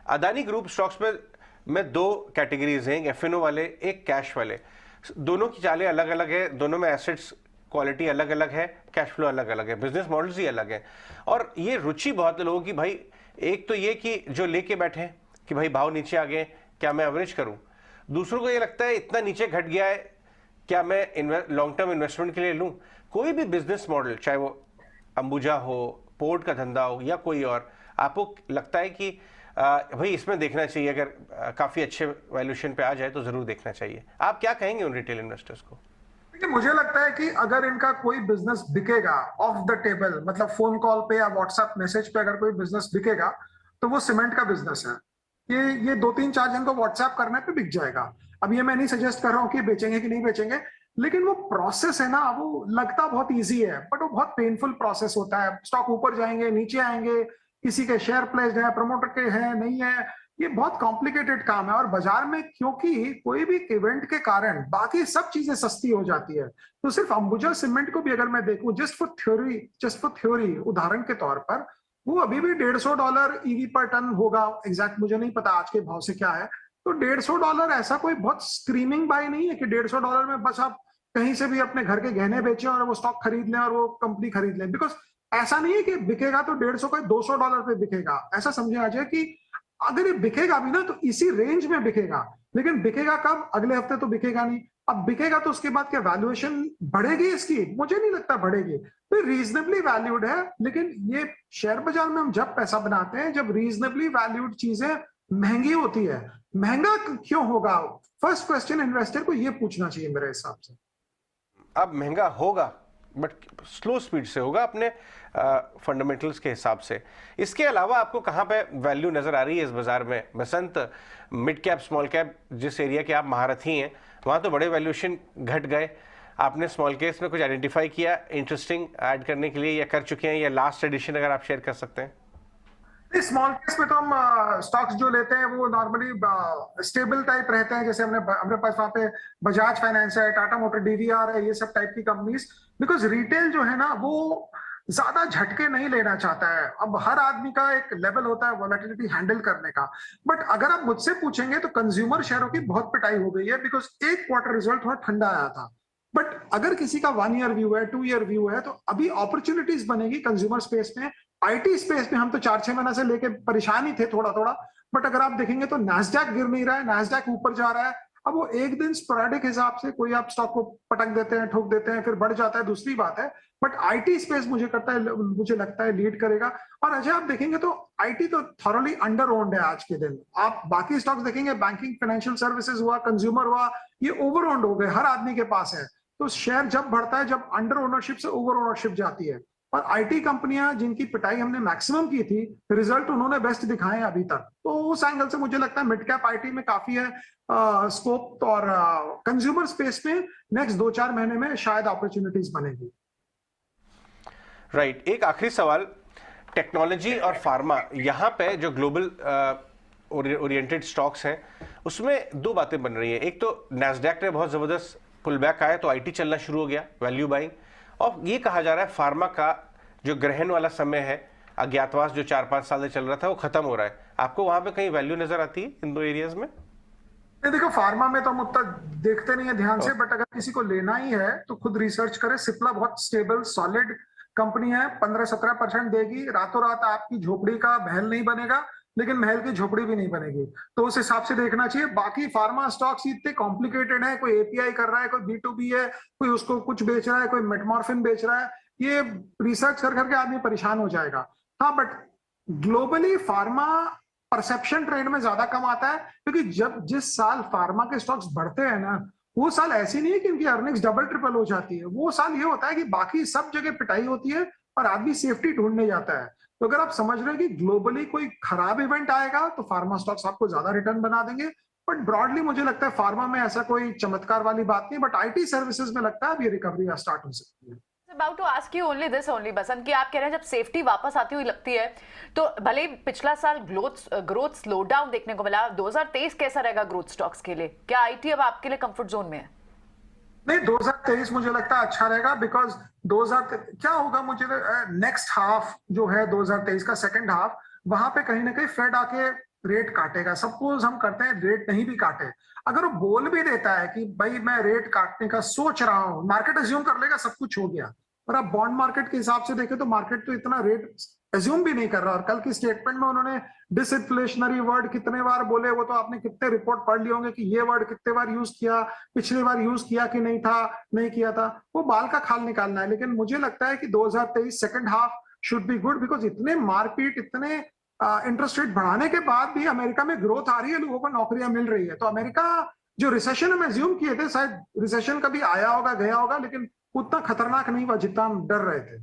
Adani group stocks में दो categories हैं, एक एफएनओ वाले, एक कैश वाले। दोनों की चालें अलग अलग है, दोनों में एसेट्स क्वालिटी अलग अलग है, कैश फ्लो अलग अलग है, बिजनेस मॉडल्स ही अलग है। और ये रुचि बहुत है लोगों की, भाई एक तो ये कि जो लेके बैठे हैं कि भाई भाव नीचे आ गए, क्या मैं एवरेज करूं। दूसरों को ये लगता है इतना नीचे घट गया है, क्या मैं लॉन्ग टर्म इन्वेस्टमेंट के लिए लूं। कोई भी बिजनेस मॉडल, चाहे वो अंबुजा हो, पोर्ट का धंधा हो या कोई और, आपको लगता है कि भाई इसमें देखना चाहिए, अगर काफी अच्छे वैल्यूएशन पे आ जाए तो जरूर देखना चाहिए। आप क्या कहेंगे उन रिटेल इन्वेस्टर्स को? देखिए, मुझे लगता है कि अगर इनका कोई बिजनेस बिकेगा ऑफ द टेबल, मतलब फोन कॉल पे या व्हाट्सएप मैसेज पे अगर कोई बिजनेस बिकेगा, तो वो सीमेंट का बिजनेस है। ये दो तीन चार जन को व्हाट्सएप करने पे बिक जाएगा। अब ये मैं नहीं सजेस्ट कर रहा हूँ कि बेचेंगे कि नहीं बेचेंगे, लेकिन वो प्रोसेस है ना, वो लगता बहुत इजी है बट वो बहुत पेनफुल प्रोसेस होता है। स्टॉक ऊपर जाएंगे, नीचे आएंगे, किसी के शेयर प्लेस्ड है, प्रमोटर के हैं, नहीं है। ये बहुत कॉम्प्लिकेटेड काम है। और बाजार में क्योंकि कोई भी इवेंट के कारण बाकी सब चीजें सस्ती हो जाती है, तो सिर्फ अंबुजा सीमेंट को भी अगर मैं देखूं, जस्ट फॉर थ्योरी, उदाहरण के तौर पर, वो अभी भी $150 ईवी पर टन होगा। एग्जैक्ट मुझे नहीं पता आज के भाव से क्या है। तो $150 ऐसा कोई बहुत स्क्रीमिंग बाय नहीं है कि $150 में बस आप कहीं से भी अपने घर के गहने बेचें और वो स्टॉक खरीद लें और वो कंपनी खरीद लें। बिकॉज ऐसा नहीं है कि बिकेगा तो 150 का $200 पे बिकेगा। ऐसा समझे आ जाए कि अगर ये बिकेगा भी ना तो इसी रेंज में बिकेगा, लेकिन बिकेगा कब? अगले हफ्ते तो बिकेगा नहीं। अब बिकेगा तो उसके बाद क्या वैल्यूएशन बढ़ेगी इसकी? मुझे नहीं लगता बढ़ेगी। तो रीजनेबली वैल्यूड है, लेकिन ये शेयर बाजार में हम जब पैसा बनाते हैं जब रीजनेबली वैल्यूड चीजें महंगी होती है। महंगा क्यों होगा? फर्स्ट क्वेश्चन इन्वेस्टर को ये पूछना चाहिए मेरे हिसाब से। अब महंगा होगा बट स्लो स्पीड से होगा, अपने फंडामेंटल्स के हिसाब से। इसके अलावा आपको कहाँ पे वैल्यू नजर आ रही है इस बाजार में बसंत? मिड कैप, स्मॉल कैप, जिस एरिया के आप महारथी हैं, वहाँ तो बड़े वैल्यूएशन घट गए। आपने स्मॉल केस में कुछ आइडेंटिफाई किया इंटरेस्टिंग ऐड करने के लिए, या कर चुके हैं, या लास्ट एडिशन अगर आप शेयर कर सकते हैं? स्मॉल केस में तो हम स्टॉक्स जो लेते हैं वो नॉर्मली स्टेबल टाइप रहते हैं। जैसे हमने पास वहां पे बजाज फाइनेंस है, टाटा मोटर, डीवीआर है, ये सब टाइप की कंपनीज। बिकॉज रिटेल जो है ना वो ज्यादा झटके नहीं लेना चाहता है। अब हर आदमी का एक लेवल होता है वॉलेटिलिटी हैंडल करने का। बट अगर आप मुझसे पूछेंगे तो कंज्यूमर शेयरों की बहुत पिटाई हो गई है, बिकॉज एक क्वार्टर रिजल्ट थोड़ा ठंडा आया था। बट अगर किसी का 1 ईयर व्यू है, 2 ईयर व्यू है, तो अभी अपॉर्चुनिटीज बनेगी कंज्यूमर स्पेस में। आईटी स्पेस में हम तो 4-6 महीने से लेके परेशान ही थे थोड़ा थोड़ा। बट अगर आप देखेंगे तो नैस्डैक गिर नहीं रहा है, नैस्डैक ऊपर जा रहा है। अब वो एक दिन स्पोरेडिक हिसाब से कोई आप स्टॉक को पटक देते हैं, ठोक देते हैं, फिर बढ़ जाता है, दूसरी बात है। बट आईटी स्पेस मुझे लगता है लीड करेगा। और अजय, आप देखेंगे तो आईटी तो थॉरली अंडर ओन्ड है आज के दिन। आप बाकी स्टॉक्स देखेंगे, बैंकिंग, फाइनेंशियल सर्विसेज हुआ, कंज्यूमर हुआ, ये ओवर ओन्ड हो गए, हर आदमी के पास है। तो शेयर जब बढ़ता है, जब अंडर ओनरशिप से ओवर ओनरशिप जाती है। और आईटी कंपनियां जिनकी पिटाई हमने मैक्सिमम की थी, रिजल्ट उन्होंने बेस्ट दिखाए अभी तक। तो उस एंगल से मुझे लगता है मिड कैप आईटी में काफी है स्कोप। और कंज्यूमर स्पेस में नेक्स्ट 2-4 महीने में शायद अपॉर्चुनिटीज बनेगी। राइट। एक आखिरी सवाल, टेक्नोलॉजी और फार्मा, यहाँ पे जो ग्लोबल ओरिएंटेड स्टॉक्स हैं उसमें दो बातें बन रही है। एक तो नैस्डैक ने बहुत जबरदस्त पुल बैक आया तो आईटी चलना शुरू हो गया, वैल्यू बाइंग। और ये कहा जा रहा है फार्मा का जो ग्रहण वाला समय है, अज्ञातवास जो 4-5 साल से चल रहा था, वो खत्म हो रहा है। आपको वहां पे कहीं वैल्यू नजर आती है इन दो एरियाज में? देखो, फार्मा में तो हम उतना देखते नहीं है ध्यान से, बट अगर किसी को लेना ही है तो खुद रिसर्च करे। सिप्ला बहुत स्टेबल सॉलिड कंपनी है, 15-17% देगी। रातों रात आपकी झोपड़ी का महल नहीं बनेगा, लेकिन महल की झोपड़ी भी नहीं बनेगी। तो उस हिसाब से देखना चाहिए। बाकी फार्मा स्टॉक्स इतने कॉम्प्लिकेटेड है, कोई एपीआई कर रहा है, कोई B2B है, कोई उसको कुछ बेच रहा है, कोई मेटमॉर्फिन बेच रहा है। ये रिसर्च कर करके आदमी परेशान हो जाएगा। हाँ, but globally pharma perception trade में ज्यादा कम आता है, क्योंकि जब जिस साल फार्मा के स्टॉक्स बढ़ते हैं ना, वो साल ऐसी नहीं है कि इनकी अर्निंग्स डबल ट्रिपल हो जाती है। वो साल ये होता है कि बाकी सब जगह पिटाई होती है और आदमी सेफ्टी ढूंढने जाता है। तो अगर आप समझ रहे हैं कि ग्लोबली कोई खराब इवेंट आएगा तो फार्मा स्टॉक्स आपको ज्यादा रिटर्न बना देंगे। बट ब्रॉडली मुझे लगता है फार्मा में ऐसा कोई चमत्कार वाली बात नहीं। बट आईटी सर्विसेज में लगता है अब ये रिकवरी स्टार्ट हो सकती है। About to ask you only this only बसंत, कि आप कह रहे हैं जब सेफ्टी वापस आती हुई लगती है तो भले ही पिछला साल ग्रोथ स्लो डाउन देखने को मिला, 2023 कैसा रहेगा ग्रोथ स्टॉक्स के लिए? क्या आईटी अब आपके लिए कंफर्ट जोन में है? नहीं, 2023 मुझे लगता है अच्छा रहेगा। बिकॉज 2000 क्या होगा, मुझे नेक्स्ट हाफ जो है 2023 का सेकंड हाफ, वहां पे कहीं ना कहीं फेड आके रेट काटेगा, सपोज हम करते हैं रेट नहीं भी काटे, अगर वो बोल भी देता है कि भाई मैं रेट काटने का सोच रहा हूं, मार्केट एज्यूम कर लेगा सब कुछ हो गया। और आप बॉन्ड मार्केट के हिसाब से देखें तो मार्केट तो इतना रेट एज्यूम भी नहीं कर रहा। और कल की स्टेटमेंट में उन्होंने डिसइंफ्लेशनरी वर्ड कितने बार बोले, वो तो आपने कितने रिपोर्ट पढ़ लिए होंगे कि ये वर्ड कितने बार यूज किया, पिछली बार यूज किया कि नहीं था, नहीं किया था, वो बाल का खाल निकालना है। लेकिन मुझे लगता है कि 2023 second half should be good, because इतने मारपीट, इतने इंटरेस्ट रेट बढ़ाने के बाद भी अमेरिका में ग्रोथ आ रही है, लोगों को नौकरियां मिल रही है। तो अमेरिका जो रिसेशन हम एज्यूम किए थे, शायद रिसेशन कभी आया होगा गया होगा, लेकिन उतना खतरनाक नहीं हुआ जितना हम डर रहे थे।